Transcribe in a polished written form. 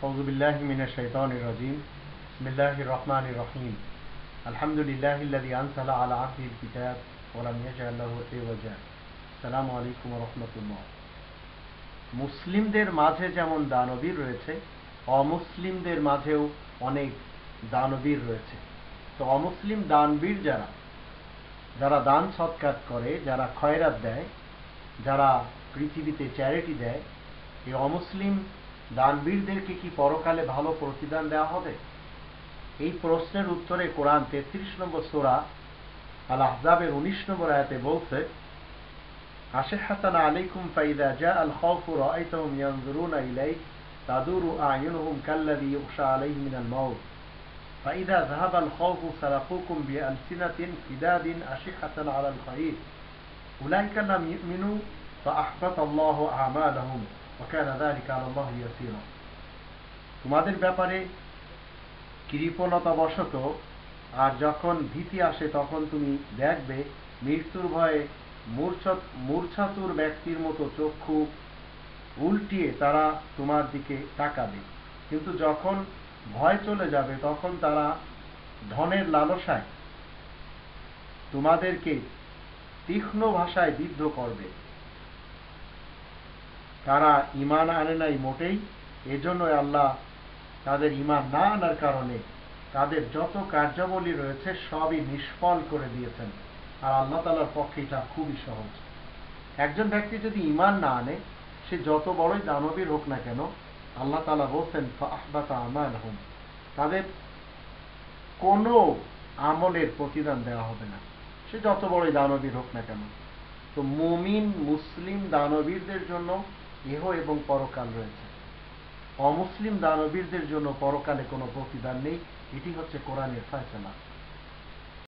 أعوذ بالله من الشيطان الرجيم بسم الله الرحمن الرحيم الحمد لله الذي أنزل على عبده الكتاب ولم يجعل له عوجا السلام عليكم ورحمة الله মুসলিমদের মাঝে যেমন দানবীর রয়েছে অমুসলিমদের মাঝেও অনেক দানবীর রয়েছে। তো অমুসলিম দানবীর যারা দান সৎকার করে, যারা খয়রাত দেয়, যারা পৃথিবীতে চ্যারিটি দেয়, এই অমুসলিম দানবীরদেরকে কি পরকালে ভালো প্রতিদান দেওয়া হবে? এই প্রশ্নের উত্তরে কোরআন ৩৩ নম্বর সূরা আল আহজাবের ১৯ নম্বর আয়াতে বলছে, আশিহাতান আলাইকুম ফাইদা জাআল খাউফু রাআইতাহুম ইয়ানজুরুনা ইলাইক তাদুরু আ'য়ুনুহুম কাল্লাযী ইউগশা আলাইহি মিনাল মাউত ফাইদা যাহাবাল খাউফু সারাকুকুম বিআলসিনাতিন ফিদাদিন আশিহাতান আলাল খায়র উলাইকা লাম ইউমিনু ফাআহবাতাল্লাহু আমালাহুম ওয়া কানা যালিকা আলাল্লাহি ইয়াসীরা। তোমাদের ব্যাপারে কৃপণতা বশত আর যখন ভীতি আসে তখন তুমি দেখবে মৃত্যুর ভয়ে মূর্ছাতুর ব্যক্তির মতো চক্ষু উল্টিয়ে তারা তোমার দিকে তাকাবে, কিন্তু যখন ভয় চলে যাবে তখন তারা ধনের লালসায় তোমাদেরকে তীক্ষ্ণ ভাষায় বিদ্ধ করবে। তারা ঈমান আনে নাই মোটেই, এজন্যই আল্লাহ তাদের ঈমান না আনার কারণে তাদের যত কার্যাবলী রয়েছে সবই নিষ্ফল করে দিয়েছেন। আর আল্লাহ তাআলার পক্ষে এটা খুবই সহজ। একজন ব্যক্তি যদি ঈমান না আনে, সে যত বড়ই দানবীর হোক না কেন, আল্লাহ তাআলা বলছেন ফাআহবাতা আমালহুম, তাদের কোনো আমলের প্রতিদান দেওয়া হবে না, সে যত বড়ই দানবীর হোক না কেন। তো মুমিন মুসলিম দানবীরদের জন্য ইহ এবং পরকাল রয়েছে, অমুসলিম দানবীরদের জন্য পরকালে কোনো প্রতিদান নেই। এটি হচ্ছে কোরআনের ফয়সালা।